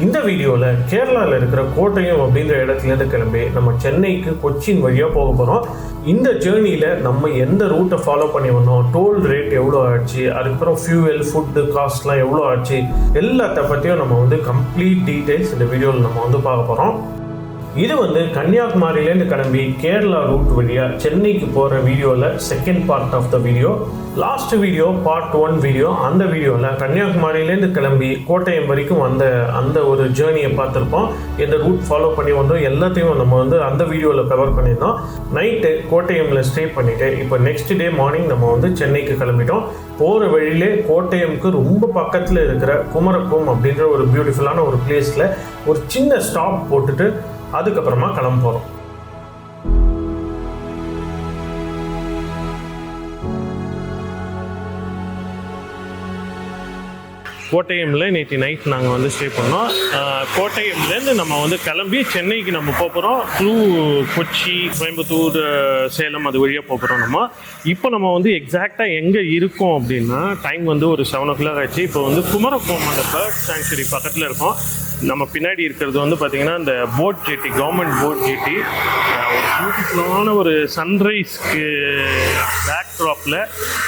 இந்த வீடியோவில் கேரளாவில் இருக்கிற கோட்டயம் அப்படின்ற இடத்துலேருந்து கிளம்பி நம்ம சென்னைக்கு கொச்சின் வழியாக போக போகிறோம். இந்த ஜேர்னியில் நம்ம எந்த ரூட்டை ஃபாலோ பண்ணி வந்தோம், டோல் ரேட் எவ்வளோ ஆச்சு, அதுக்கப்புறம் ஃபியூவல், ஃபுட்டு காஸ்ட்லாம் எவ்வளோ ஆச்சு, எல்லாத்த பற்றியும் நம்ம கம்ப்ளீட் டீட்டெயில்ஸ் இந்த வீடியோவில் நம்ம பார்க்க போகிறோம். இது கன்னியாகுமரியிலேருந்து கிளம்பி கேரளா ரூட் வழியாக சென்னைக்கு போகிற வீடியோவில் second part of the video. Last video part 1 video. அந்த வீடியோவில் கன்னியாகுமரியிலேருந்து கிளம்பி கோட்டயம் வரைக்கும் அந்த ஒரு ஜேர்னியை பார்த்துருப்போம். எந்த ரூட் ஃபாலோ பண்ணி வந்தோம் எல்லாத்தையும் நம்ம அந்த வீடியோவில் கவர் பண்ணியிருந்தோம். நைட்டு கோட்டயமில் ஸ்டே பண்ணிவிட்டு இப்போ நெக்ஸ்ட் டே மார்னிங் நம்ம சென்னைக்கு கிளம்பிட்டோம். போகிற வழியிலே கோட்டயமுக்கு ரொம்ப பக்கத்தில் இருக்கிற குமரக்கம் அப்படின்ற ஒரு பியூட்டிஃபுல்லான ஒரு பிளேஸில் ஒரு சின்ன ஸ்டாப் போட்டுட்டு அதுக்கப்புறமா கிளம்ப போகிறோம். கோட்டயமில் நேற்று நைட் நாங்கள் ஸ்டே பண்ணோம். கோட்டயம்லேருந்து நம்ம கிளம்பி சென்னைக்கு நம்ம போகிறோம். த்ரூ கொச்சி, கோயம்புத்தூர், சேலம் அது வழியாக போகிறோம். இப்போ நம்ம எக்ஸாக்டாக எங்கே இருக்கோம் அப்படின்னா டைம் ஒரு 7 o'clock ஆச்சு. இப்போ குமரக்கம் அந்த பேர்ட் சாங்சுரி பக்கத்தில் இருக்கோம். நம்ம பின்னாடி இருக்கிறது பார்த்திங்கன்னா இந்த போட் ஜெட்டி, கவர்மெண்ட் போட் ஜெட்டி. ஒரு பியூட்டிஃபுல்லான ஒரு சன்ரைஸ்க்கு பேக் ட்ராப்பில்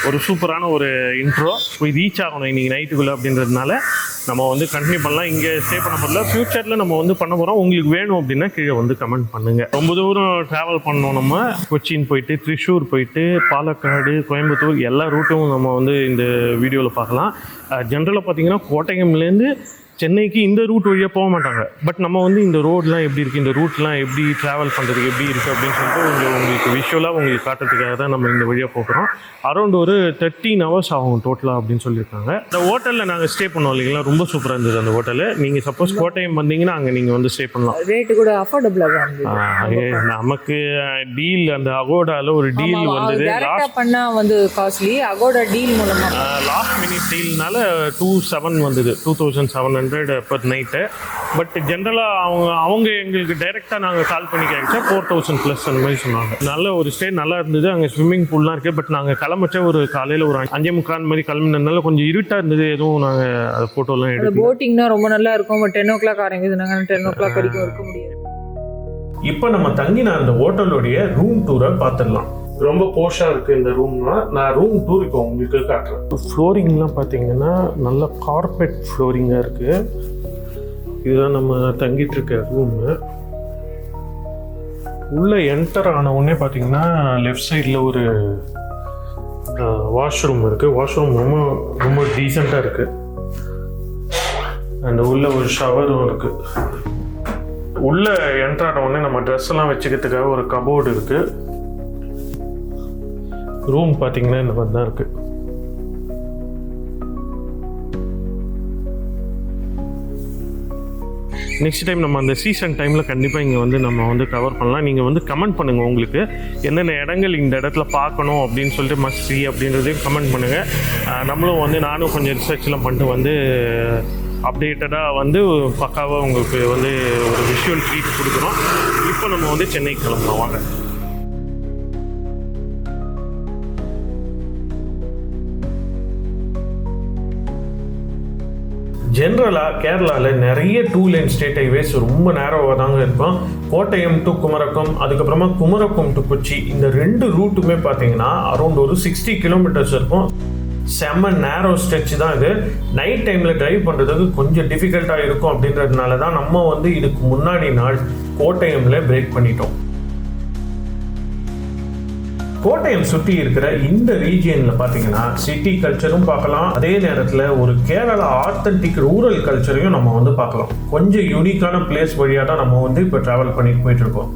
ஒரு சூப்பரான ஒரு இன்ட்ரோ. போய் ரீச் ஆகணும் இன்றைக்கி நைட்டுக்குள்ளே அப்படின்றதுனால நம்ம கண்டினியூ பண்ணலாம். இங்கே ஸ்டே பண்ண போகிறல, ஃப்யூச்சரில் நம்ம பண்ண போகிறோம். உங்களுக்கு வேணும் அப்படின்னா கீழே கமெண்ட் பண்ணுங்கள். ரொம்ப தூரம் ட்ராவல் பண்ணோம். நம்ம கொச்சின் போயிட்டு, த்ரிஷூர் போயிட்டு, பாலக்காடு, கோயம்புத்தூர் எல்லா ரூட்டும் நம்ம இந்த வீடியோவில் பார்க்கலாம். ஜென்ரலாக பார்த்திங்கன்னா கோட்டயம்லேருந்து சென்னைக்கு இந்த ரூட் வழியாக போக மாட்டாங்க. பட் நம்ம இந்த ரோடெலாம் எப்படி இருக்குது, இந்த ரூட்லாம் எப்படி ட்ராவல் பண்ணுறதுக்கு எப்படி இருக்குது அப்படின்னு சொல்லிட்டு உங்களுக்கு விஷுவலாக உங்களுக்கு காட்டுறதுக்காக தான் நம்ம இந்த வழியாக போகிறோம். அரௌண்ட் ஒரு 13 hours ஆகும் டோட்டலாக அப்படின்னு சொல்லியிருக்காங்க. இந்த ஹோட்டலில் நாங்கள் ஸ்டே பண்ணோம் இல்லைங்களா, ரொம்ப சூப்பராக இருந்தது அந்த ஹோட்டலு. நீங்கள் சப்போஸ் கோட்டயம் வந்தீங்கன்னா அங்கே நீங்கள் ஸ்டே பண்ணலாம். ரேட்டு கூட அஃபோர்டபுளாக இருந்தது. நமக்கு டீல் அந்த அகோடாவில் ஒரு டீல் வந்தது. லாஸ்ட் பண்ணால் காஸ்ட்லி, அகோடா டீல் மூலமாக லாஸ்ட் மினிட் டீல்னால 27 வந்தது, 2700 பர் நைட்டு. பட் ஜென்ரலாக அவங்க எங்களுக்கு டைரெக்டாக நாங்கள் கால் பண்ணி கேட்குறோம் 4000+ அந்த மாதிரி சொன்னாங்க. நல்ல ஒரு ஸ்டே நல்லா இருந்தது. அங்கே ஸ்விம்மிங் பூல்லாம் இருக்குது. பட் நாங்கள் கிளம்பிச்ச ஒரு காலையில் ஒரு 5:45 மாதிரி கிளம்பினதுனால கொஞ்சம் இருட்டாக இருந்தது. எதுவும் நாங்கள் அது ஃபோட்டோலாம் எடுத்து. போட்டிங்னா ரொம்ப நல்லா இருக்கும். பட் 10 o'clock ஆரம்பிக்குது. நாங்கள் 10 o'clock வரைக்கும் இருக்க முடியாது. இப்போ நம்ம தங்கின அந்த ஹோட்டலுடைய ரூம் டூரை பார்த்துடலாம். ரொம்ப போஷாக இருக்குது இந்த ரூம்லாம். நான் ரூம் டூர் இப்போ உங்களுக்கு காட்டுறேன். ஃப்ளோரிங்லாம் பார்த்தீங்கன்னா நல்ல கார்பெட் ஃப்ளோரிங்காக இருக்குது. இதுதான் நம்ம தங்கிட்டு இருக்க ரூமு. உள்ளே என்டர் ஆன உடனே பார்த்தீங்கன்னா லெஃப்ட் சைடில் ஒரு வாஷ்ரூம் இருக்குது. வாஷ்ரூம் ரொம்ப ரொம்ப டீசெண்டாக இருக்குது. அண்ட் உள்ள ஒரு ஷவரும் இருக்குது. உள்ளே என்டர் ஆன உடனே நம்ம ட்ரெஸ் எல்லாம் வச்சுக்கிறதுக்காக ஒரு கபோர்டு இருக்குது. ரூம் பார்த்தீங்கன்னா இந்த மாதிரி தான் இருக்குது. நெக்ஸ்ட் டைம் நம்ம அந்த சீசன் டைமில் கண்டிப்பாக இங்கே நம்ம கவர் பண்ணலாம். நீங்கள் கமெண்ட் பண்ணுங்கள் உங்களுக்கு என்னென்ன இடங்கள் இந்த இடத்துல பார்க்கணும் அப்படின்னு சொல்லிட்டு மஸ்ட் சி அப்படின்றதையும் கமெண்ட் பண்ணுங்கள். நம்மளும் நானும் கொஞ்சம் ரிசர்ச்லாம் பண்ணிட்டு அப்டேட்டடாக பக்காவாக உங்களுக்கு ஒரு விஷுவல் ட்ரீட் கொடுக்குறோம். இப்போ நம்ம சென்னைக்கு கிளம்புறோம் வாங்க. ஜென்ரலாக கேரளாவில் நிறைய 2 lane ஸ்டேட் ஹைவேஸ் ரொம்ப நேரோவாக தாங்க இருக்கும். கோட்டயம் டு குமரக்கம், அதுக்கப்புறமா குமரக்கம் டு கொச்சி, இந்த 2 ரூட்டுமே பார்த்தீங்கன்னா அரௌண்ட் ஒரு 60 kilometers இருக்கும். செம்ம நேரோ ஸ்ட்ரெச் தான் இது. நைட் டைமில் ட்ரைவ் பண்ணுறதுக்கு கொஞ்சம் டிஃபிகல்ட்டாக இருக்கும். அப்படின்றதுனால தான் நம்ம இதுக்கு முன்னாடி நாள் கோட்டயமில் பிரேக் பண்ணிட்டோம். கோட்டயம் சுற்றி இருக்கிற இந்த ரீஜியனில் பார்த்தீங்கன்னா சிட்டி கல்ச்சரும் பார்க்கலாம். அதே நேரத்தில் ஒரு கேரளா ஆத்தன்டிக் ரூரல் கல்ச்சரையும் நம்ம பார்க்கலாம். கொஞ்சம் யூனிக்கான பிளேஸ் வழியாக தான் நம்ம இப்போ ட்ராவல் பண்ணிட்டு போயிட்டு இருக்கோம்.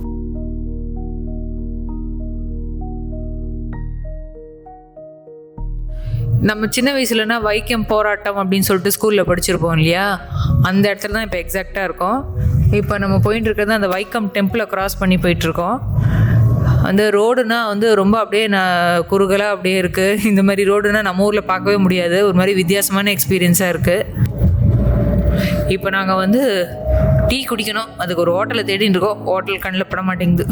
நம்ம சின்ன வயசுலனா வைக்கம் போராட்டம் அப்படின்னு சொல்லிட்டு ஸ்கூலில் படிச்சிருப்போம் இல்லையா, அந்த இடத்துல தான் இப்போ எக்ஸாக்டாக இருக்கும். இப்போ நம்ம போயிட்டு இருக்கிறது அந்த வைக்கம் டெம்பிளை க்ராஸ் பண்ணி போயிட்டுருக்கோம். அந்த ரோடுனா ரொம்ப அப்படியே குறுகலாக அப்படியே இருக்குது. இந்த மாதிரி ரோடுனா நம்ம ஊரில் பார்க்கவே முடியாது. ஒரு மாதிரி வித்தியாசமான எக்ஸ்பீரியன்ஸாக இருக்குது. இப்போ நாங்கள் டீ குடிக்கணும், அதுக்கு ஒரு ஹோட்டலை தேடின்னு இருக்கோம். ஹோட்டல் கண்ணில் பட மாட்டேங்குது.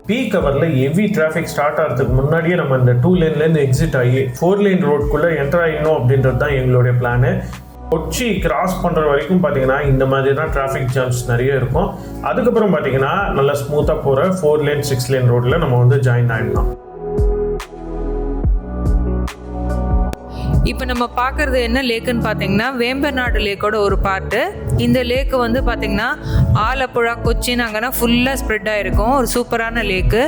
பீக் ஹவரில் ஹெவி டிராஃபிக் ஸ்டார்ட் ஆகிறதுக்கு முன்னாடியே நம்ம இந்த 2 லேன்லேருந்து எக்ஸிட் ஆகி 4 லேன் ரோட்குள்ளே என்டர் ஆகிடணும் அப்படின்றது தான் எங்களுடைய பிளானு. கொச்சி கிராஸ் பண்ணுற வரைக்கும் பார்த்தீங்கன்னா இந்த மாதிரி தான் டிராஃபிக் ஜாம்ஸ் நிறைய இருக்கும். அதுக்கப்புறம் பார்த்தீங்கன்னா நல்லா ஸ்மூத்தாக போகிற 4 லேன் 6 லேன் ரோட்டில் நம்ம வந்து ஜாயின் ஆகிடலாம். இப்போ நம்ம பார்க்குறது என்ன லேக்குன்னு பார்த்தீங்கன்னா வேம்பநாடு லேக்கோட ஒரு பார்ட்டு. இந்த லேக்கு வந்து பார்த்திங்கன்னா ஆலப்புழா கொச்சின் அங்கேனா ஃபுல்லாக ஸ்ப்ரெட் ஆகிருக்கும். ஒரு சூப்பரான லேக்கு.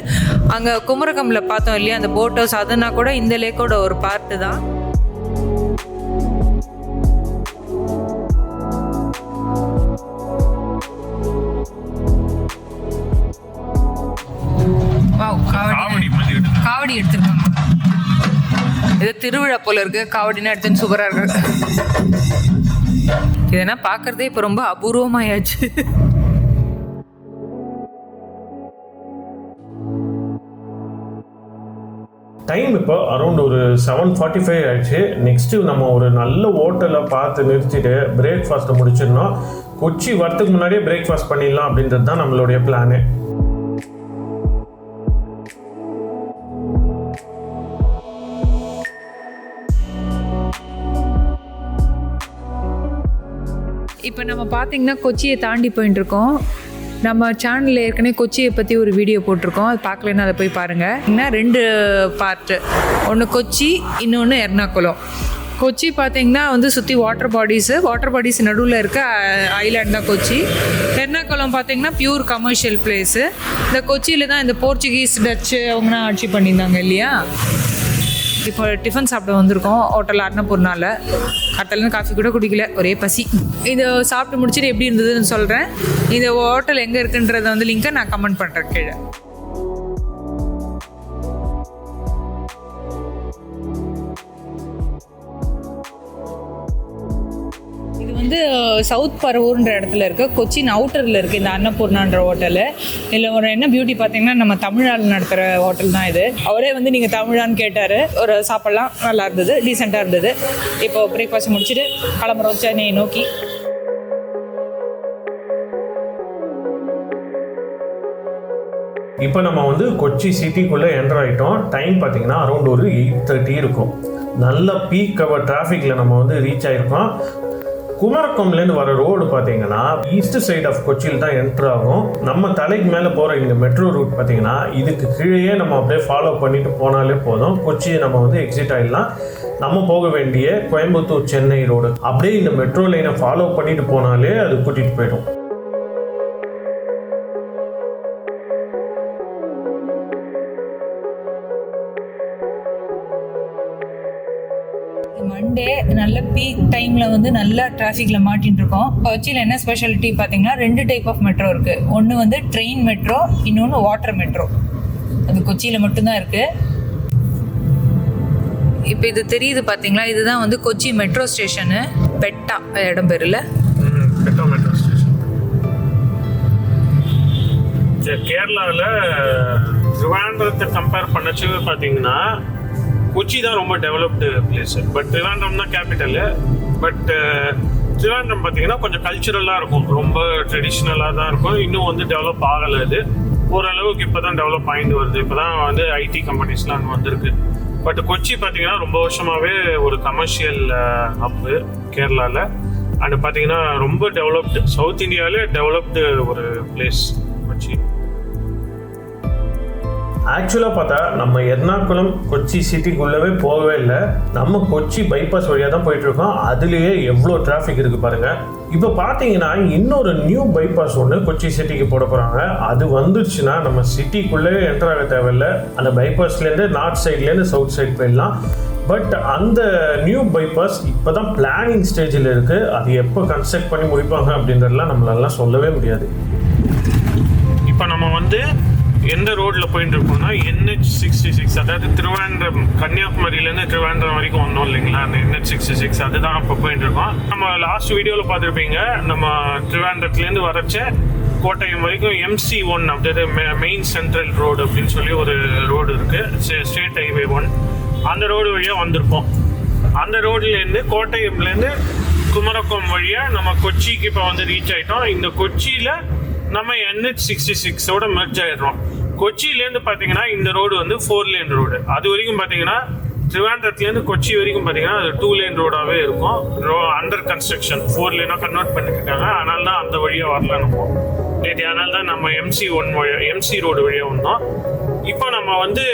அங்கே குமரகம்மில் பார்த்தோம் இல்லையா அந்த போட் ஹவுஸ், அதுனா கூட இந்த லேக்கோட ஒரு பார்ட்டு தான். காவடி எடுத்துருக்காங்க. இது திருவிழா போல இருக்கு. காவடினா எடுத்துன்னு சூப்பரா இருக்கு. இதெல்லாம் பார்க்கறதே இப்போ ரொம்ப அபூர்வமாயாச்சு. டைம் இப்போ அரௌண்ட் ஒரு 7:45 ஆயிடுச்சு. நெக்ஸ்ட்டு நம்ம ஒரு நல்ல ஹோட்டலில் பார்த்து நிறுத்திட்டு பிரேக்ஃபாஸ்ட்டை முடிச்சிடணும். கொச்சி வரத்துக்கு முன்னாடியே பிரேக்ஃபாஸ்ட் பண்ணிடலாம் அப்படின்றது தான் நம்மளுடைய பிளானு. இப்போ நம்ம பார்த்தீங்கன்னா கொச்சியை தாண்டி போயிட்டு இருக்கோம். நம்ம சேனலில் ஏற்கனவே கொச்சியை பற்றி ஒரு வீடியோ போட்டிருக்கோம். அது பார்க்கலன்னா அதை போய் பாருங்கள். இன்னும் 2 பார்ட்டு, ஒன்று கொச்சி, இன்னொன்று எர்ணாகுளம். கொச்சி பார்த்தீங்கன்னா வந்து சுற்றி வாட்டர் பாடிஸ் நடுவில் இருக்க ஐலாண்ட் தான் கொச்சி. எர்ணாகுளம் பார்த்தீங்கன்னா பியூர் கமர்ஷியல் பிளேஸு. இந்த கொச்சியில் தான் இந்த போர்ச்சுகீஸ், டச்சு அவங்களாம் ஆட்சி பண்ணியிருந்தாங்க இல்லையா. இப்போ டிஃபன் சாப்பிட வந்திருக்கோம் ஹோட்டல் அன்னபூர்ணாவில். கட்டலன்னு காஃபி கூட குடிக்கல, ஒரே பசி. இதை சாப்பிட்டு முடிச்சுட்டு எப்படி இருந்ததுன்னு சொல்கிறேன். இந்த ஹோட்டல் எங்கே இருக்குன்றதை வந்து லிங்கை நான் கமெண்ட் பண்ணுறேன் கீழே. இது வந்து சவுத் பரவூர்ன்ற இடத்துல இருக்குது. கொச்சின் அவுட்டரில் இருக்குது இந்த அன்னபூர்ணான்ற ஹோட்டலு. இதில் ஒரு என்ன பியூட்டி பார்த்தீங்கன்னா நம்ம தமிழ்நாடு நடத்துகிற ஹோட்டல் தான் இது. அவரே வந்து நீங்கள் தமிழான்னு கேட்டார். ஒரு சாப்பிட்லாம், நல்லா இருந்தது, டீசெண்டாக இருந்தது. இப்போ பிரேக்ஃபாஸ்ட் முடிச்சுட்டு கிளம்புறோம் சென்னையை நோக்கி. இப்போ நம்ம வந்து கொச்சி சிட்டிக்குள்ளே என்டர் ஆகிட்டோம். டைம் பார்த்தீங்கன்னா அரௌண்ட் ஒரு 8:30 இருக்கும். நல்ல பீக் ஹவர் டிராஃபிக்கில் நம்ம வந்து ரீச் ஆகிருக்கோம். குமரகம்லேருந்து வர ரோடு பார்த்தீங்கன்னா ஈஸ்ட் சைட் ஆஃப் கொச்சியில் தான் என்ட்ரு ஆகும். நம்ம தலைக்கு மேலே போகிற இந்த மெட்ரோ ரூட் பார்த்தீங்கன்னா இதுக்கு கீழே நம்ம அப்படியே ஃபாலோ பண்ணிட்டு போனாலே போதும். கொச்சியை நம்ம வந்து எக்ஸிட் ஆகிடலாம். நம்ம போக வேண்டிய கோயம்புத்தூர் சென்னை ரோடு அப்படியே இந்த மெட்ரோ லைனை ஃபாலோ பண்ணிட்டு போனாலே அது கூட்டிகிட்டு போயிடும். மண்டே நல்ல பீக் டைமில் வந்து நல்லா டிராஃபிக்கில் மாட்டின்னு இருக்கோம். கொச்சியில் என்ன ஸ்பெஷாலிட்டி பார்த்தீங்கன்னா 2 டைப் ஆஃப் மெட்ரோ இருக்குது. ஒன்று வந்து ட்ரெயின் மெட்ரோ, இன்னொன்று வாட்டர் மெட்ரோ. அது கொச்சியில் மட்டும்தான் இருக்குது. இப்போ இது தெரியுது பார்த்தீங்களா, இதுதான் வந்து கொச்சி மெட்ரோ ஸ்டேஷனு. பெட்டா இடம் பேரில் பெட்டா மெட்ரோ ஸ்டேஷன். கேரளாவில் திருவனந்தபுரத்தை கம்பேர் பண்ணச்சு பார்த்தீங்கன்னா கொச்சி தான் ரொம்ப டெவலப்டு பிளேஸு. பட் திருவனந்தபுரம் தான் கேபிட்டலு. பட் திருவனந்தபுரம் பார்த்தீங்கன்னா கொஞ்சம் கல்ச்சுரலாக இருக்கும், ரொம்ப ட்ரெடிஷ்னலாக தான் இருக்கும். இன்னும் வந்து டெவலப் ஆகலை. அது ஓரளவுக்கு இப்போ தான் டெவலப் ஆகிட்டு வருது. இப்போ தான் வந்து ஐடி கம்பெனிஸ்லாம் அங்கே வந்திருக்கு. பட் கொச்சி பார்த்தீங்கன்னா ரொம்ப வருஷமாகவே ஒரு கமர்ஷியல் ஹப்பு கேரளாவில். அண்ட் பார்த்தீங்கன்னா ரொம்ப டெவலப்டு, சவுத் இந்தியாவிலே டெவலப்டு ஒரு பிளேஸ் கொச்சி. ஆக்சுவலாக பார்த்தா நம்ம எர்ணாகுளம் கொச்சி சிட்டிக்குள்ளவே போகவே இல்லை. நம்ம கொச்சி பைபாஸ் வழியாக தான் போயிட்டுருக்கோம். அதுலேயே எவ்வளோ டிராஃபிக் இருக்குது பாருங்கள். இப்போ பார்த்தீங்கன்னா இன்னொரு நியூ பைபாஸ் ஒன்று கொச்சி சிட்டிக்கு போட போகிறாங்க. அது வந்துருச்சுன்னா நம்ம சிட்டிக்குள்ளே என்டர் ஆக தேவையில்லை. அந்த பைபாஸ்லேருந்து நார்த் சைட்லேருந்து சவுத் சைட் போயிடலாம். பட் அந்த நியூ பைபாஸ் இப்போ தான் பிளானிங் ஸ்டேஜில் இருக்குது. அது எப்போ கன்ஸ்ட்ரக்ட் பண்ணி முடிப்பாங்க அப்படின்றதெல்லாம் நம்மளாலாம் சொல்லவே முடியாது. இப்போ நம்ம வந்து எந்த ரோட்டில் போயிட்டு இருக்கோம்னா NH66, அதாவது திருவனந்தபுரம் கன்னியாகுமரியிலேருந்து திருவனந்தபுரம் வரைக்கும் வந்தோம் இல்லைங்களா, அந்த NH66 அதுதான் இப்போ போயிட்டு இருக்கோம். நம்ம லாஸ்ட் வீடியோவில் பார்த்துருப்பீங்க, நம்ம திருவனந்தபுரத்துலேருந்து வரச்ச கோட்டயம் வரைக்கும் MC1 அப்படியே மெயின் சென்ட்ரல் ரோடு அப்படின்னு சொல்லி ஒரு ரோடு இருக்குது, ஸ்டேட் ஹைவே 1. அந்த ரோடு வழியாக வந்திருப்போம். அந்த ரோட்லேருந்து கோட்டயம்லேருந்து குமரகம் வழியாக நம்ம கொச்சிக்கு இப்போ வந்து ரீச் ஆகிட்டோம். இந்த கொச்சியில் நம்ம NH66ஓட மெர்ஜ் ஆகிடுறோம். கொச்சியிலேருந்து பார்த்தீங்கன்னா இந்த ரோடு வந்து 4 லேன் ரோடு. அது வரைக்கும் பார்த்தீங்கன்னா திருவாண்டத்துலேருந்து கொச்சி வரைக்கும் பார்த்தீங்கன்னா அது 2 லேன் ரோடாகவே இருக்கும். அண்டர் கன்ஸ்ட்ரக்ஷன் 4 லேனாக கன்வெர்ட் பண்ணியிருக்காங்க. அதனால தான் அந்த வழியாக வரல நம்ம நேற்று. அதனால தான் நம்ம எம்சி ரோடு வழியாக வந்தோம். இப்போ நம்ம வந்து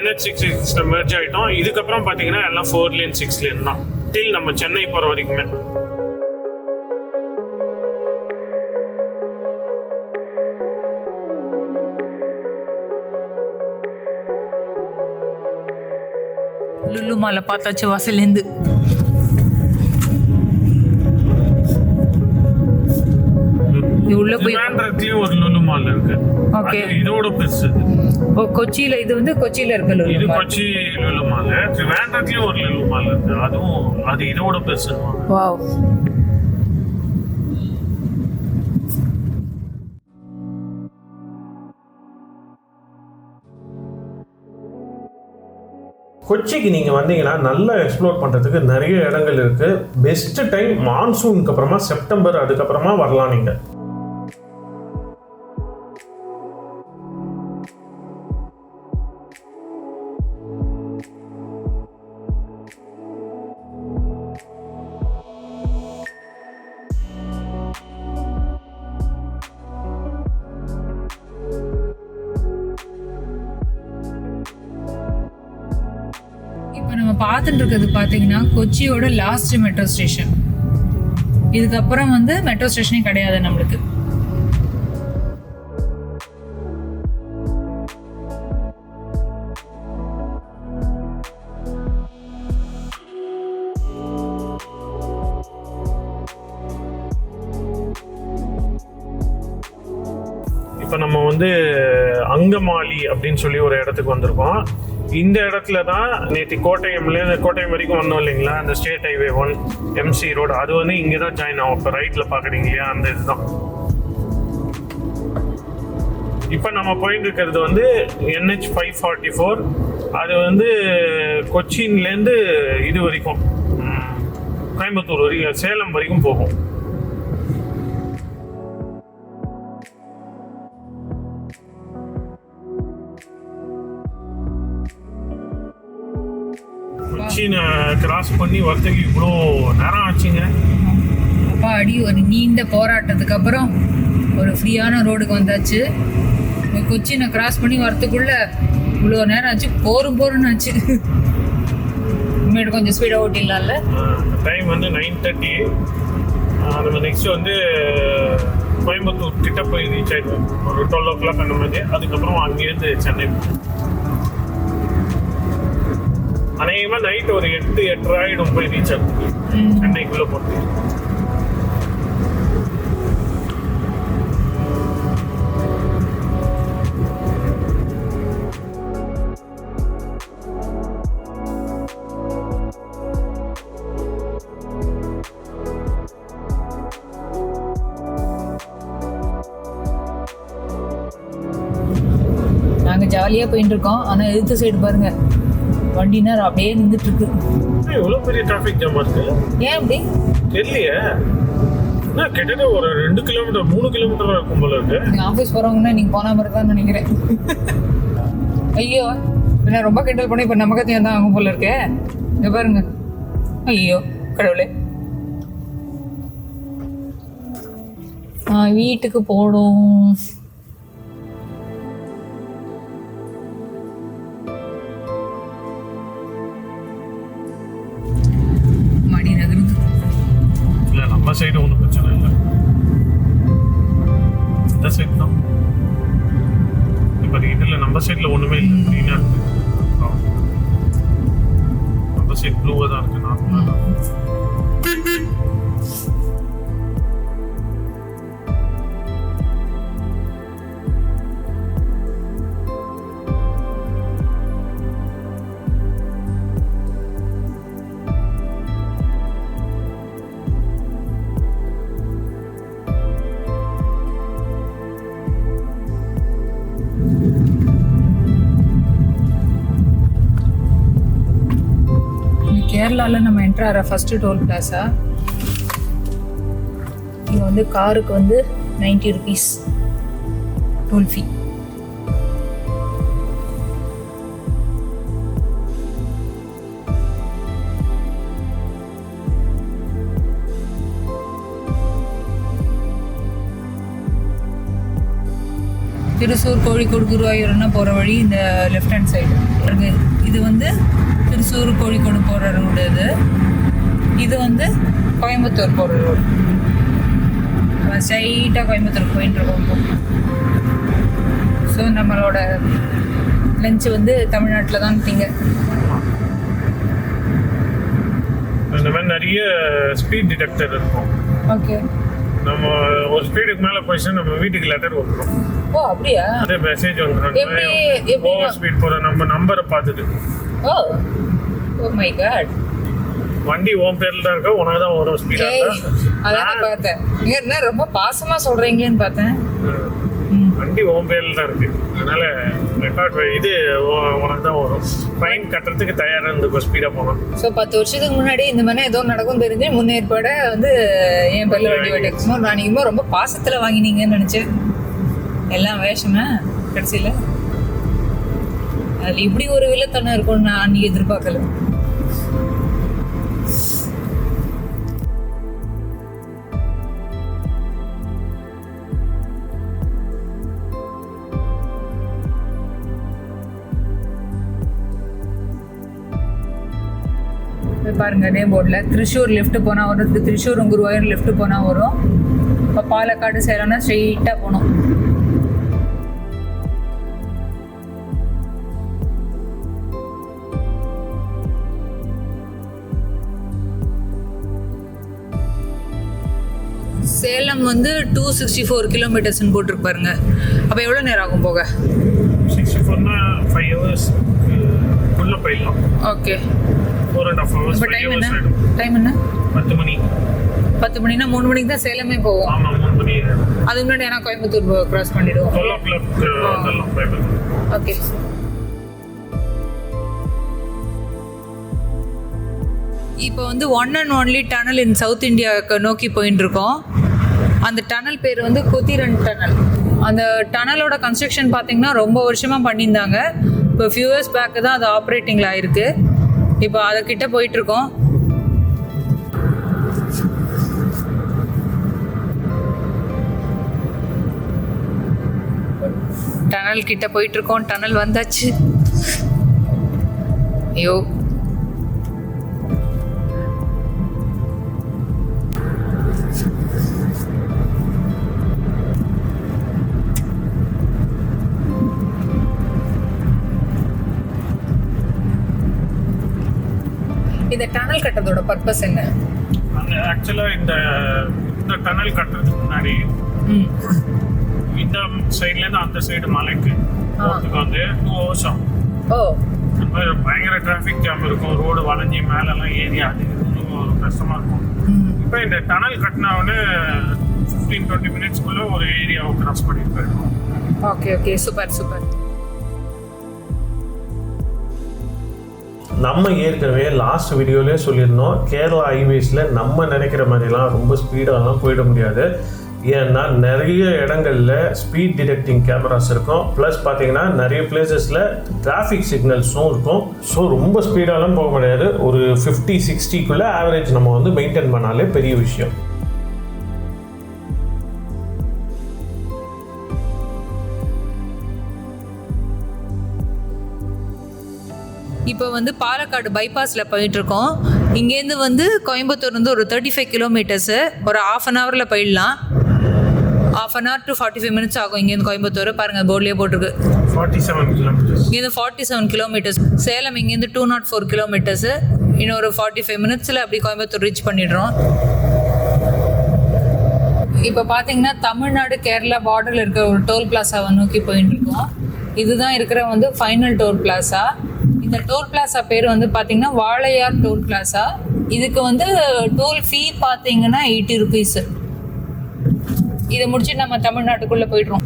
NH66 மெர்ஜ் ஆகிட்டோம். இதுக்கப்புறம் பார்த்தீங்கன்னா எல்லாம் 4 லேன் 6 லேன் தான் டில் நம்ம சென்னை போகிற வரைக்குமே. லுலு மாலை பார்த்தாச்சு வாசல்லேருந்து. உள்ள போய் ஒரு லுலு மால் இருக்கு. ஓகே, இதோட பெருசு. ஓ கொச்சியில இது வந்து கொச்சியில இருக்க லுலு இது மால். கொச்சி லுலு மால். திருவாண்டத்துலயும் ஒரு லுலு மால் இருக்கு. அதுவும் அது இதோட பெருசு. வாவ். கொச்சிக்கு நீங்கள் வந்தீங்கன்னா நல்லா எக்ஸ்ப்ளோர் பண்ணுறதுக்கு நிறைய இடங்கள் இருக்குது. பெஸ்ட்டு டைம் மான்சூனுக்கு அப்புறமா செப்டம்பர், அதுக்கப்புறமா வரலாம் நீங்கள். இப்போ நம்ம பார்த்துட்டு இருக்கிறது பார்த்தீங்கன்னா கொச்சியோட லாஸ்ட் மெட்ரோ ஸ்டேஷன். இதுக்கப்புறம் வந்து மெட்ரோ ஸ்டேஷனே கிடையாது நம்மளுக்கு. இப்போ நம்ம வந்து அங்கமாலி அப்படின்னு சொல்லி ஒரு இடத்துக்கு வந்திருக்கோம். இந்த இடத்துல தான் நேற்று கோட்டயம் வரைக்கும் வந்தோம் இல்லைங்களா, அந்த ஸ்டேட் ஹைவே 1 எம்சி ரோடு. அது வந்து இங்கே தான் ஜாயின் ஆகும். இப்போ ரைட்டில் பார்க்குறீங்க இல்லையா, அந்த இதுதான். இப்போ நம்ம போயிட்டு இருக்கிறது வந்து NH 544. அது வந்து கொச்சின்லேருந்து இது வரைக்கும் கோயம்புத்தூர் வரைக்கும், சேலம் வரைக்கும் போகும். கொச்சினை கிராஸ் பண்ணி வரத்துக்கு இவ்வளோ நேரம் ஆச்சுங்க. அப்பா அடி, ஒரு நீண்ட போராட்டத்துக்கு அப்புறம் ஒரு ஃப்ரீயான ரோடுக்கு வந்தாச்சு. கொச்சினை கிராஸ் பண்ணி வரத்துக்குள்ள இவ்வளோ நேரம் ஆச்சு. போருன்னு ஆச்சு. இனிமேட்டு கொஞ்சம் ஸ்பீடாக ஓட்டிடலாம்ல. டைம் வந்து 9:30. நம்ம நெக்ஸ்ட் வந்து கோயம்புத்தூர் கிட்ட போய் ரீச் ஆகிடுவோம் ஒரு 12 o'clock அந்த மாதிரி. அதுக்கப்புறம் அங்கேருந்து சென்னை. அநேகமாக நைட் ஒரு 8-8:30 ஆகிடும் போய் ரீச் ஆகும் சென்னைக்குள்ளே போட்டு. நாங்கள் ஜாலியாக போயிட்டு இருக்கோம். ஆனால் எதிர்த்த சைடு பாருங்க, வண்டினா அப்படியே நின்றுட்டு இருக்கு. இவ்வளோ பெரிய டிராஃபிக் ஜாம் இருக்கு. ஏன் அப்படி தெரியலையே. கிட்டத்தட்ட ஒரு 2 கிலோமீட்டர் 3 கிலோமீட்டர் இருக்கும் போல இருக்கு. நீங்கள் ஆஃபீஸ் போகிறவங்கன்னா நீங்கள் போன மாதிரி தான் நினைக்கிறேன். ஐயோ, என்ன ரொம்ப கிண்டல் பண்ணி இப்போ நமக்கு தான் ஆகும் போல இருக்கே. இங்கே பாருங்க. ஐயோ கடவுளே. வீட்டுக்கு போடும். மடி நகருது. இல்லை, நம்ம சைடு ஒன்றும் பிரச்சனை இல்லை. இந்த சைடு தான் இப்போ இதில் நம்ம சைடில் ஒன்றுமே இல்லை. க்ளீனாக இருக்கு. நம்ம சைடு ப்ளூவாக தான் இருக்கு. நார்மலாக தான். கேரளாவில் நம்ம என்ட்ரு ஆகிற ஃபஸ்ட்டு டோல் பிளாஸா. இங்கே வந்து காருக்கு வந்து 90 rupees டோல் ஃபீ. திருச்சூர் கோழிக்கோடு குருவாயூர்னா போகிற வழி இந்த லெஃப்ட் ஹேண்ட் சைடு இருக்கு. இது வந்து திருச்சூர் கோழிக்கோடு போகிற ரோடு. இது வந்து கோயம்புத்தூர் போகிற ரோடு. ஸ்ட்ரைட்டாக கோயம்புத்தூருக்கு போயிட்டுருக்கோம். ஸோ நம்மளோட லஞ்சு வந்து தமிழ்நாட்டில் தான் திங்க. இந்த மாதிரி நிறைய ஸ்பீட் டிடெக்டர் இருக்கும். ஓகே. நம்ம ஒரு ஸ்பீடுக்கு மேலே போயிடுச்சுன்னா நம்ம வீட்டுக்கு லெட்டர் வந்துடும். ஓ அப்படியா? அதே மெசேஜ் வந்துடும். ஓவர் ஸ்பீட் போகிற நம்ம நம்பரை பார்த்துட்டு. ஓ ஓ மை காட். வண்டி உன் பேரில் தான் இருக்கா, உனக்கு தான் வரும் ஸ்பீடாக. அதான் பார்த்தேன். என்ன ரொம்ப பாசமாக சொல்கிறீங்களேன்னு பார்த்தேன். வண்டி உன் பேரில் தான் இருக்கு, அதனால ரெக்கார்ட் இது உனக்கு தான் வரும். ஃபைன் கட்டுறதுக்கு தயாராக இருந்துக்கும் ஸ்பீடாக போனோம். ஸோ 10 வருஷத்துக்கு முன்னாடி இந்த மாதிரி ஏதோ நடக்கும் தெரிஞ்சு முன்னேற்பாட வந்து என் பேரில் வண்டி எடுக்கணும். நான் நீங்கள் ரொம்ப பாசத்தில் வாங்கினீங்கன்னு நினச்சேன். எல்லாம் வேஷமா கடைசியில் அதில் இப்படி ஒரு வில்லத்தனம் இருக்கும்னு நான் அன்றைக்கி எதிர்பார்க்கல. பாருங்க அதே போர்டில் திருச்சூர் லெஃப்ட் போனால் வரும். திருச்சூர் குருவாயூர் லெஃப்ட் போனால் வரும். இப்போ பாலக்காடு சேலம்னா ஸ்ட்ரெயிட்டாக போகணும். சேலம் வந்து 264 கிலோமீட்டர்ஸ்ன்னு போட்டிருக்கு பாருங்க. அப்போ எவ்வளோ நேரம் ஆகும் போக? 64னா 5 hours உள்ள போயிடலாம். ஓகே. 4.5 hours. இப்போ டைம் என்ன? டைம் என்ன? 10 மணி. 10 மணினா 3 மணிக்கு தான் சேலமே போவோம். ஆமாம், 3 மணி. அதுக்கு முன்னாடி ஆனால் கோயம்புத்தூர் கிராஸ் பண்ணிவிடுவோம். 12 o'clock வந்துடலாம் கோயம்புத்தூர். ஓகே. இப்போ வந்து one and only tunnel in South இந்தியாவுக்கு நோக்கி போயின்னு இருக்கோம். அந்த டனல் பேர் வந்து கொத்திரன் டனல். அந்த டனலோட கன்ஸ்ட்ரக்ஷன் பார்த்திங்கன்னா ரொம்ப வருஷமாக பண்ணியிருந்தாங்க. இப்போ ஃபியூ இயர்ஸ் பேக்கு தான் அது ஆப்ரேட்டிங்கில் ஆயிருக்கு. இப்போ அதுக்கிட்ட போயிட்டுருக்கோம். டனல் கிட்ட போயிட்டுருக்கோம். டனல் வந்தாச்சு. ஐயோ, இந்த டனல் கட்டதோட பர்பஸ் என்ன? ஆக்சுவலாக இந்த டனல் கட்டுறதுக்கு முன்னாடி இந்த சைட்லேருந்து அந்த சைடு மலைக்கு போகிறதுக்கு வந்து 2 hours ஆகும். ஓ, அந்த மாதிரி பயங்கர டிராஃபிக் ஜாம் இருக்கும். ரோடு வளைஞ்சி மேலெல்லாம் ஏறி அது ஒரு கஷ்டமாக இருக்கும். இப்போ இந்த டனல் கட்டினவுடனே 15-20 மினிட்ஸ்க்குள்ளே ஒரு ஏரியாவை கிராஸ் பண்ணிட்டு போயிடுவோம். Okay okay, super super. நம்ம ஏற்கனவே லாஸ்ட் வீடியோலேயே சொல்லியிருந்தோம், கேரளா ஹைவேஸில் நம்ம நினைக்கிற மாதிரிலாம் ரொம்ப ஸ்பீடாலாம் போயிட முடியாது. ஏன்னா நிறைய இடங்களில் ஸ்பீட் டிடெக்டிங் கேமராஸ் இருக்கும். ப்ளஸ் பார்த்தீங்கன்னா நிறைய பிளேசஸில் டிராஃபிக் சிக்னல்ஸும் இருக்கும். ஸோ ரொம்ப ஸ்பீடாலாம் போக முடியாது. ஒரு 50-60க்குள்ளே ஆவரேஜ் நம்ம வந்து மெயின்டைன் பண்ணாலே பெரிய விஷயம். இப்போ வந்து பாலக்காடு பைபாஸில் போயிட்டுருக்கோம். இங்கேருந்து வந்து கோயம்புத்தூர் வந்து ஒரு 35 கிலோமீட்டர்ஸு. ஒரு 1/2 hourல போயிடலாம். 1/2 hour to 45 minutes ஆகும் இங்கேருந்து கோயம்புத்தூர். பாருங்கள் போர்ட்லேயே போட்டிருக்கு 47 கிலோமீட்டர்ஸ். இங்கேருந்து 47 கிலோமீட்டர்ஸ். சேலம் இங்கேருந்து 204 கிலோமீட்டர்ஸு. இன்னும் ஒரு 45 minutesல அப்படி கோயம்புத்தூர் ரீச் பண்ணிடுறோம். இப்போ பார்த்தீங்கன்னா தமிழ்நாடு கேரளா பார்டரில் இருக்கிற ஒரு டோல் பிளாசாவை நோக்கி போயிட்டு இருக்கோம். இதுதான் இருக்கிற வந்து ஃபைனல் டோல் பிளாசா. இந்த டோல் பிளாசா பேர் வந்து பார்த்தீங்கன்னா வாழையார் டோல் பிளாசா. இதுக்கு வந்து டோல் ஃபீ பார்த்தீங்கன்னா 80 rupees. இதை முடிச்சு நம்ம தமிழ்நாட்டுக்குள்ளே போய்ட்றோம்.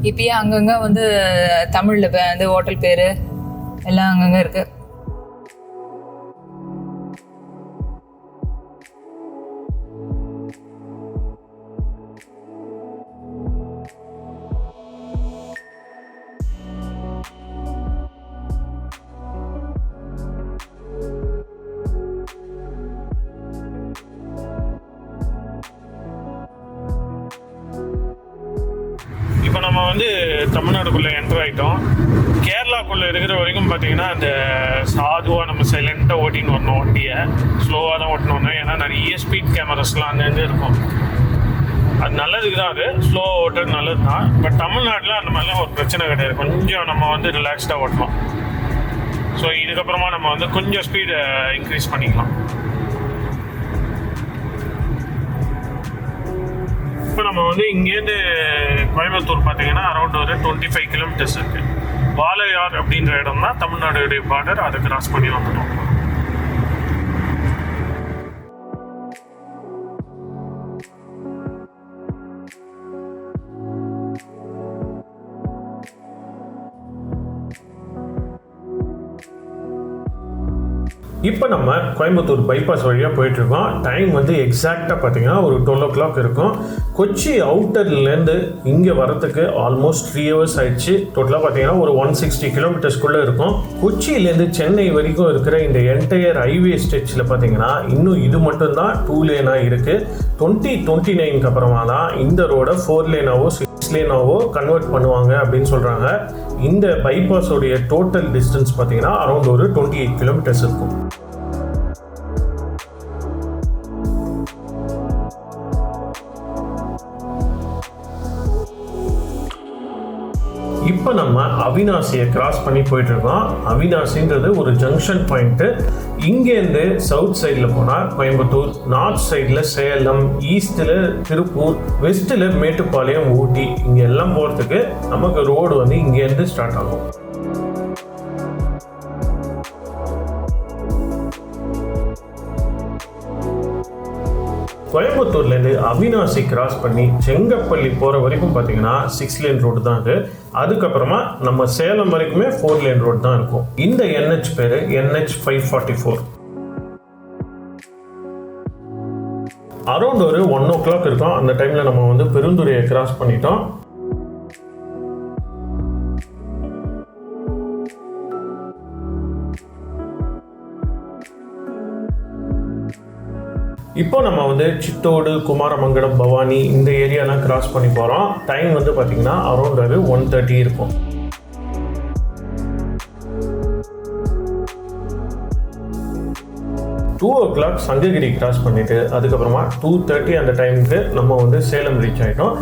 இப்பயே அங்கங்கே வந்து தமிழில் வந்து ஹோட்டல் பேர் எல்லாம் அங்கங்கே இருக்குது. வந்து தமிழ்நாடுக்குள்ளே என்டர் ஆகிட்டோம். கேரளாக்குள்ளே இருக்கிற வரைக்கும் பார்த்தீங்கன்னா அந்த சாதுவாக நம்ம சைலண்ட்டாக ஓட்டின்னு வரணும், வண்டியை ஸ்லோவாக தான் ஓட்டணும். ஏன்னா நிறைய ஸ்பீட் கேமராஸ்லாம் அங்கங்கே இருக்கும். அது நல்லதுக்கு தான், அது ஸ்லோவாக ஓட்டுறது நல்லது தான். பட் தமிழ்நாட்டில் அந்த மாதிரிலாம் ஒரு பிரச்சனை கிடையாது. கொஞ்சம் நம்ம வந்து ரிலாக்ஸ்டாக ஓட்டலாம். ஸோ இதுக்கப்புறமா நம்ம வந்து கொஞ்சம் ஸ்பீடை இன்க்ரீஸ் பண்ணிக்கலாம். இப்போ நம்ம வந்து இங்கேருந்து கோயம்புத்தூர் பார்த்தீங்கன்னா அரௌண்ட் ஒரு 25 கிலோமீட்டர்ஸ் இருக்குது. வாளையார் அப்படின்ற இடம் தான் தமிழ்நாடுடைய பார்டர். அதை கிராஸ் பண்ணி வந்துட்டோம். இப்போ நம்ம கோயம்புத்தூர் பைபாஸ் வழியாக போயிட்டுருக்கோம். டைம் வந்து எக்ஸாக்டாக பார்த்தீங்கன்னா ஒரு 12 o'clock இருக்கும். கொச்சி அவுட்டர்லேருந்து இங்கே வரத்துக்கு ஆல்மோஸ்ட் 3 hours ஆயிடுச்சு. டோட்டலாக பார்த்தீங்கன்னா ஒரு 160 கிலோமீட்டர்ஸ்குள்ளே இருக்கும். கொச்சியிலேருந்து சென்னை வரைக்கும் இருக்கிற இந்த என்டையர் ஹைவே ஸ்ட்ரெச்சில் பார்த்தீங்கன்னா இன்னும் இது மட்டும்தான் 2 லேனாக இருக்குது. 2029 அப்புறமா தான் இந்த ரோடை 4 லேனாவோ 6 லேனாவோ கன்வெர்ட் பண்ணுவாங்க அப்படின்னு சொல்கிறாங்க. இந்த பைபாஸோடைய டோட்டல் டிஸ்டன்ஸ் பார்த்தீங்கன்னா அரௌண்ட் ஒரு 28 கிலோமீட்டர்ஸ் இருக்கும். இப்போ நம்ம அவினாசியை கிராஸ் பண்ணி போயிட்டு இருக்கோம். அவினாசின்றது ஒரு ஜங்ஷன் பாயிண்ட்டு. இங்கேருந்து சவுத் சைடில் போனால் கோயம்புத்தூர், நார்த் சைடில் சேலம், ஈஸ்டில் திருப்பூர், வெஸ்ட்டில் மேட்டுப்பாளையம், ஊட்டி, இங்கே எல்லாம் போகிறதுக்கு நமக்கு ரோடு வந்து இங்கேருந்து ஸ்டார்ட் ஆகும். கோயம்புத்தூர்லேருந்து அவினாசி கிராஸ் பண்ணி செங்கப்பள்ளி போகிற வரைக்கும் பார்த்தீங்கன்னா 6 லேன் ரோடு தான் அது. அதுக்கப்புறமா நம்ம சேலம் வரைக்குமே 4 லேன் ரோடு தான் இருக்கும். இந்த NH பேர் NH 544. அரௌண்ட் ஒரு 1 o'clock இருக்கும். அந்த டைமில் நம்ம வந்து பெருந்துறையை கிராஸ் பண்ணிட்டோம். இப்போ நம்ம வந்து சித்தோடு, குமாரமங்கலம், பவானி இந்த ஏரியாலாம் கிராஸ் பண்ணி போகிறோம். டைம் வந்து பார்த்தீங்கன்னா அரௌண்ட் அது 1:30 இருக்கும். Two o'clock Sankagiri cross பண்ணிவிட்டு அதுக்கப்புறமா 2:30 அந்த டைமுக்கு நம்ம வந்து சேலம் ரீச் ஆகிட்டோம்.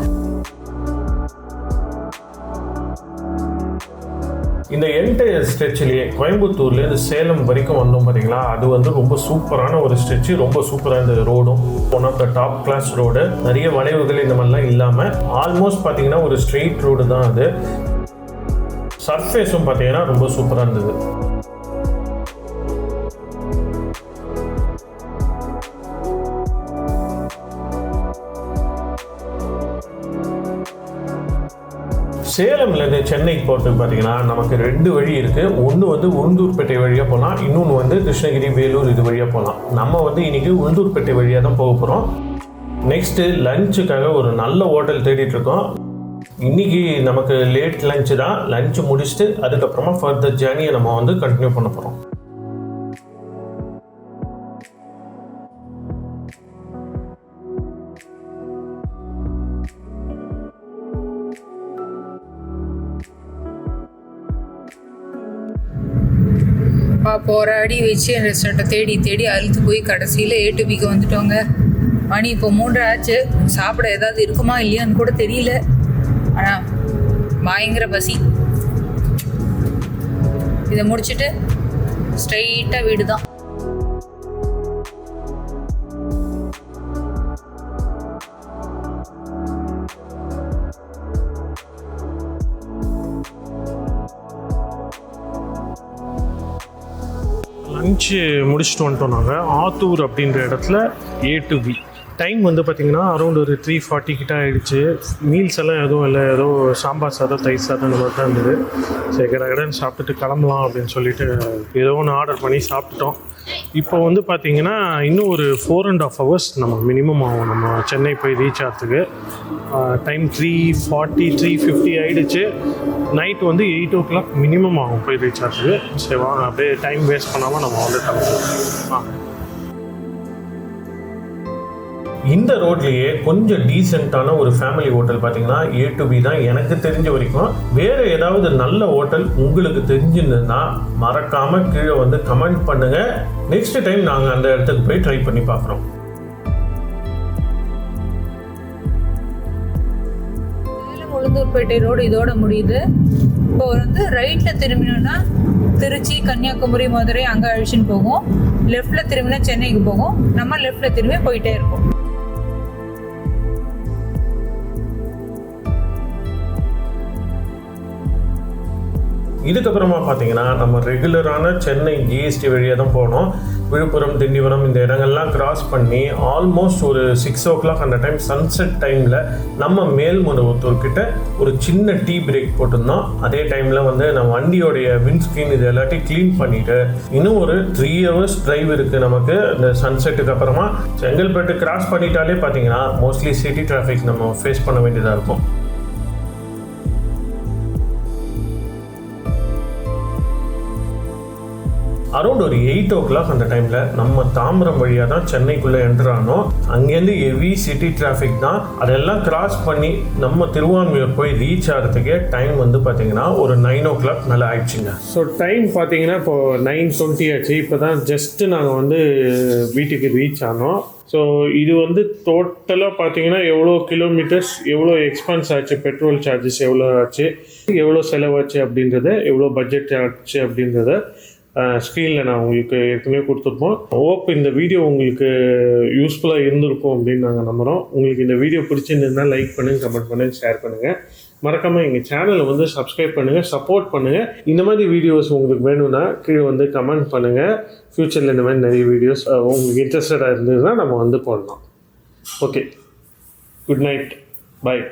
இந்த என்டையர் ஸ்ட்ரெச்சிலேயே கோயம்புத்தூர்லேருந்து சேலம் வரைக்கும் வந்தோம் பார்த்தீங்களா, அது வந்து ரொம்ப சூப்பரான ஒரு ஸ்ட்ரெச்சு. ரொம்ப சூப்பராக இருந்தது. ரோடும் one of the top class road. நிறைய வளைவுகள் இந்த மாதிரிலாம் இல்லாமல் ஆல்மோஸ்ட் பார்த்தீங்கன்னா ஒரு ஸ்ட்ரெயிட் ரோடு தான் அது. சர்ஃபேஸும் பார்த்தீங்கன்னா ரொம்ப சூப்பராக இருந்தது. சேலம்லேருந்து சென்னைக்கு போகிறதுக்கு பார்த்தீங்கன்னா நமக்கு 2 வழி இருக்குது. ஒன்று வந்து உளுந்தூர்பேட்டை வழியாக போகலாம், இன்னொன்று வந்து கிருஷ்ணகிரி, வேலூர் இது வழியாக போகலாம். நம்ம வந்து இன்றைக்கி உளுந்தூர்பேட்டை வழியாக தான் போக போகிறோம். நெக்ஸ்ட்டு லஞ்சுக்காக ஒரு நல்ல ஹோட்டல் தேடிட்டுருக்கோம். இன்றைக்கி நமக்கு லேட் லஞ்சு தான். லஞ்சு முடிச்சுட்டு அதுக்கப்புறமா ஃபர்தர் ஜேர்னியை நம்ம வந்து கண்டினியூ பண்ண போகிறோம். போராடி வச்சு ரெஸ்டாரண்ட்டை தேடி தேடி அழுத்து போய் கடைசியில் A to Bக்கு வந்துட்டோங்க. மணி இப்போ 3 ஆச்சு. சாப்பிட ஏதாவது இருக்குமா இல்லையான்னு கூட தெரியல. ஆனால் பயங்கர பசி. இதை முடிச்சுட்டு ஸ்ட்ரைட்டாக வீடு தான். லஞ்சு முடிச்சுட்டு வந்துட்டோம். நாங்கள் ஆத்தூர் அப்படின்ற இடத்துல A to B. டைம் வந்து பார்த்திங்கன்னா அரௌண்ட் ஒரு 3:40 கிட்ட ஆகிடுச்சு. மீல்ஸ் எல்லாம் எதுவும் இல்லை, ஏதோ சாம்பார் சாதம், தயிர் சாதம் இந்த மாதிரி தான் இருந்தது. சரி கடைன்னு சாப்பிட்டுட்டு கிளம்பலாம் அப்படின்னு சொல்லிட்டு ஏதோ ஒன்று ஆர்டர் பண்ணி சாப்பிட்டுட்டோம். இப்போ வந்து பார்த்திங்கன்னா இன்னும் ஒரு 4.5 hours நம்ம மினிமம் ஆகும் நம்ம சென்னை போய் ரீச் ஆகிறதுக்கு. டைம் 3:40 3:50 ஆகிடுச்சு. நைட் வந்து 8 o'clock மினிமம் ஆகும் போய் ரீச் ஆகிறதுக்கு. சரி வாங்க அப்படியே டைம் வேஸ்ட் பண்ணாமல் நம்ம வந்து கிளம்புவோம். இந்த ரோட்லேயே கொஞ்சம் டீசெண்டான ஒரு ஃபேமிலி ஹோட்டல் பார்த்தீங்கன்னா A to B தான் எனக்கு தெரிஞ்ச வரைக்கும். வேறு ஏதாவது நல்ல ஹோட்டல் உங்களுக்கு தெரிஞ்சிருந்ததுன்னா மறக்காமல் கீழே வந்து கமெண்ட் பண்ணுங்கள். நெக்ஸ்ட் டைம் நாங்கள் அந்த இடத்துக்கு போய் ட்ரை பண்ணி பார்க்குறோம். உளுந்தூர்பேட்டை ரோடு இதோட முடியுது. இப்போ வந்து ரைட்டில் திரும்பினோன்னா திருச்சி, கன்னியாகுமரி, மதுரை அங்கே அழிச்சுன்னு போகும். லெஃப்டில் திரும்பினா சென்னைக்கு போகும். நம்ம லெஃப்டில் திரும்பி போயிட்டே இருக்கோம். இதுக்கப்புறமா பார்த்தீங்கன்னா நம்ம ரெகுலரான சென்னை GST வழியாக தான் போனோம். விழுப்புரம், திண்டிவனம் இந்த இடங்கள்லாம் கிராஸ் பண்ணி ஆல்மோஸ்ட் ஒரு 6 o'clock அந்த டைம் சன்செட் டைமில் நம்ம மேல்மருவத்தூர் கிட்ட ஒரு சின்ன டீ பிரேக் போட்டிருந்தோம். அதே டைமில் வந்து நம்ம வண்டியோடைய விண்ட்ஸ்க்ரீன் இது எல்லாத்தையும் க்ளீன் பண்ணிவிட்டு இன்னும் ஒரு 3 hours டிரைவ் இருக்குது நமக்கு இந்த சன்செட்டுக்கு அப்புறமா. செங்கல்பட்டு கிராஸ் பண்ணிட்டாலே பார்த்தீங்கன்னா மோஸ்ட்லி சிட்டி டிராஃபிக் நம்ம ஃபேஸ் பண்ண வேண்டியதாக இருக்கும். அரௌண்ட் ஒரு 8 o'clock அந்த டைமில் நம்ம தாம்பரம் வழியாக தான் சென்னைக்குள்ளே என்டர் ஆனோம். அங்கேருந்து ஹெவி சிட்டி டிராஃபிக் தான். அதெல்லாம் கிராஸ் பண்ணி நம்ம திருவான்மியூர் போய் ரீச் ஆகிறதுக்கே டைம் வந்து பார்த்தீங்கன்னா ஒரு 9 o'clock மேலே ஆயிடுச்சுங்க. ஸோ டைம் பார்த்தீங்கன்னா இப்போது 9:20 ஆச்சு. இப்போ தான் ஜஸ்ட்டு நாங்கள் வந்து வீட்டுக்கு ரீச் ஆனோம். ஸோ இது வந்து டோட்டலாக பார்த்தீங்கன்னா எவ்வளோ கிலோமீட்டர்ஸ், எவ்வளோ எக்ஸ்பென்ஸ் ஆச்சு, பெட்ரோல் சார்ஜஸ் எவ்வளோ ஆச்சு, எவ்வளோ செலவாச்சு அப்படின்றத, எவ்வளோ பட்ஜெட் ஆச்சு அப்படின்றத ஸ்க்ரீனில் நான் உங்களுக்கு ஏற்கனவே கொடுத்துருப்போம். ஹோப் இந்த வீடியோ உங்களுக்கு யூஸ்ஃபுல்லாக இருந்திருக்கும் அப்படின்னு நாங்கள் நம்புகிறோம். உங்களுக்கு இந்த வீடியோ பிடிச்சிருந்ததுன்னா லைக் பண்ணுங்கள், கமெண்ட் பண்ணுங்கள், ஷேர் பண்ணுங்கள். மறக்காமல் எங்கள் சேனலை வந்து சப்ஸ்கிரைப் பண்ணுங்கள், சப்போர்ட் பண்ணுங்கள். இந்த மாதிரி வீடியோஸ் உங்களுக்கு வேணும்னா கீழே வந்து கமெண்ட் பண்ணுங்கள். ஃப்யூச்சரில் இந்த மாதிரி நிறைய வீடியோஸ் உங்களுக்கு இன்ட்ரெஸ்டடாக இருந்ததுன்னா நம்ம வந்து போடலாம். ஓகே, குட் நைட், பாய்.